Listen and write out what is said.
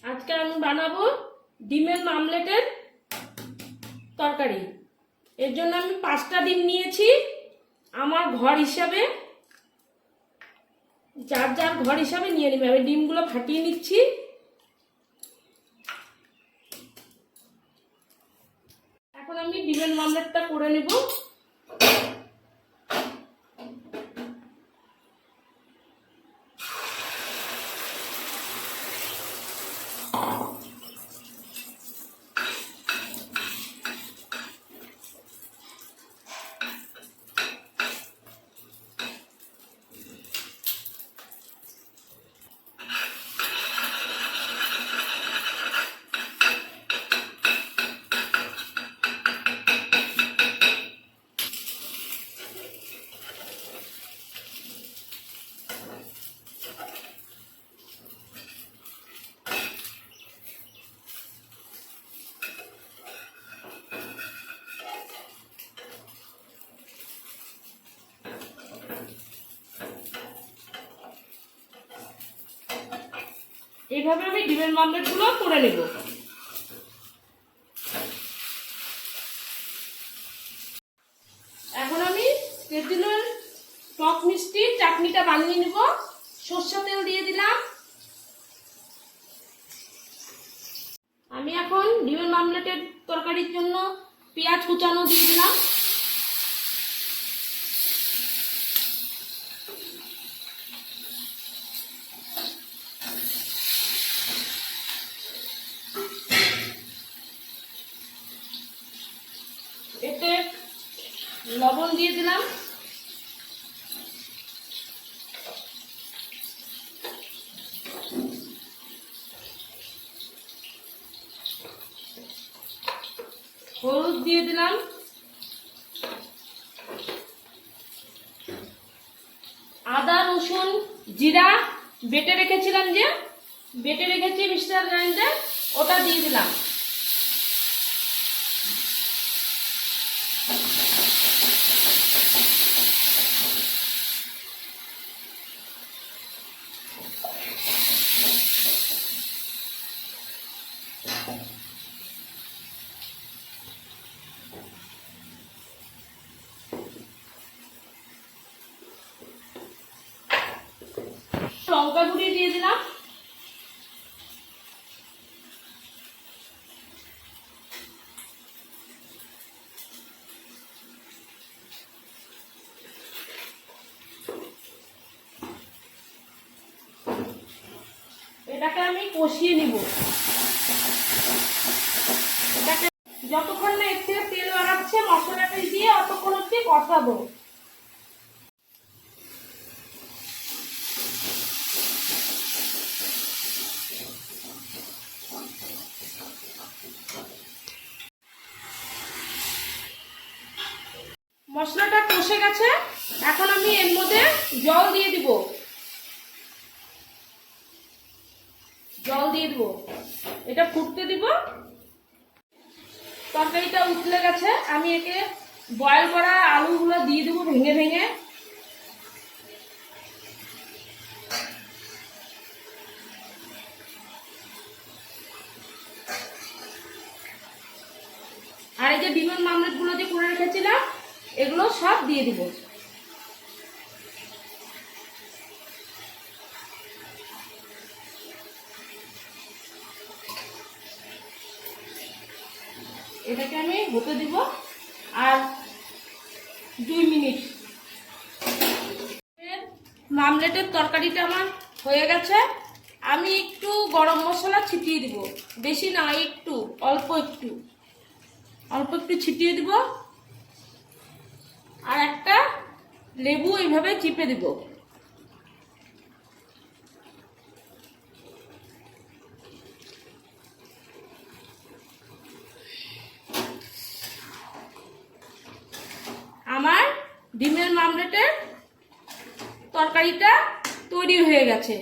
আজকে আমি বানাবো ডিমের মামলেটের তরকারি। এর জন্য আমি 5টা ডিম নিয়েছি। আমার ঘর হিসাবে, যার যার ঘর হিসাবে নিয়ে নেবে। আমি ডিমগুলো ফাটিয়ে নিচ্ছি। এখন আমি ডিমের মামলেটটা করে নেব। এইভাবে আমি ডিমের মামলেটগুলো করে নেব। এখন আমি তেঁতুলের টক মিষ্টি চাটনিটা বানিয়ে নেব। সরষের তেল দিয়ে দিলাম। আমি এখন ডিমের মামলেটের তরকারির জন্য পেঁয়াজ কুচানো দিয়ে দিলাম। এতে লবণ দিয়ে দিলাম। হলুদ দিয়ে দিলাম। আদা রসুন জিরা বেটে রেখেছিলাম, যে বেটে রেখেছি মিক্সার গ্রাইন্ডার, ওটা দিয়ে দিলাম। লঙ্কা গুঁড়ি দিয়ে দিলাম। এটাকে আমি কষিয়ে নিব। এটাকে যতক্ষণ না এর থেকে তেল বাড়াচ্ছে মশলাটা দিয়ে অতক্ষণ অব্দি কষাবো। মশলাটা কষে গেছে। এখন আমি এর মধ্যে জল দিয়ে দিব। এটা ফুটতে দিব। তরকারিটা উতলে গেছে। আমি একে বয়েল করা আলুগুলো দিয়ে দেবো ভেঙে ভেঙে। আর এই যে ডিমের মামলেটগুলো যে করে রেখেছিলাম এগুলো সব দিয়ে দিব। এটাকে আমি হতে দিব আর 2 মিনিট। মামলেটের তরকারিটা আমার হয়ে গেছে। আমি একটু গরম মশলা ছিটিয়ে দিব, বেশি না, একটু অল্প একটু ছিটিয়ে দিব। আর একটা লেবু এইভাবে চিপে দিব। আমার ডিমের মামলেটের তরকারিটা তৈরি হয়ে গেছে।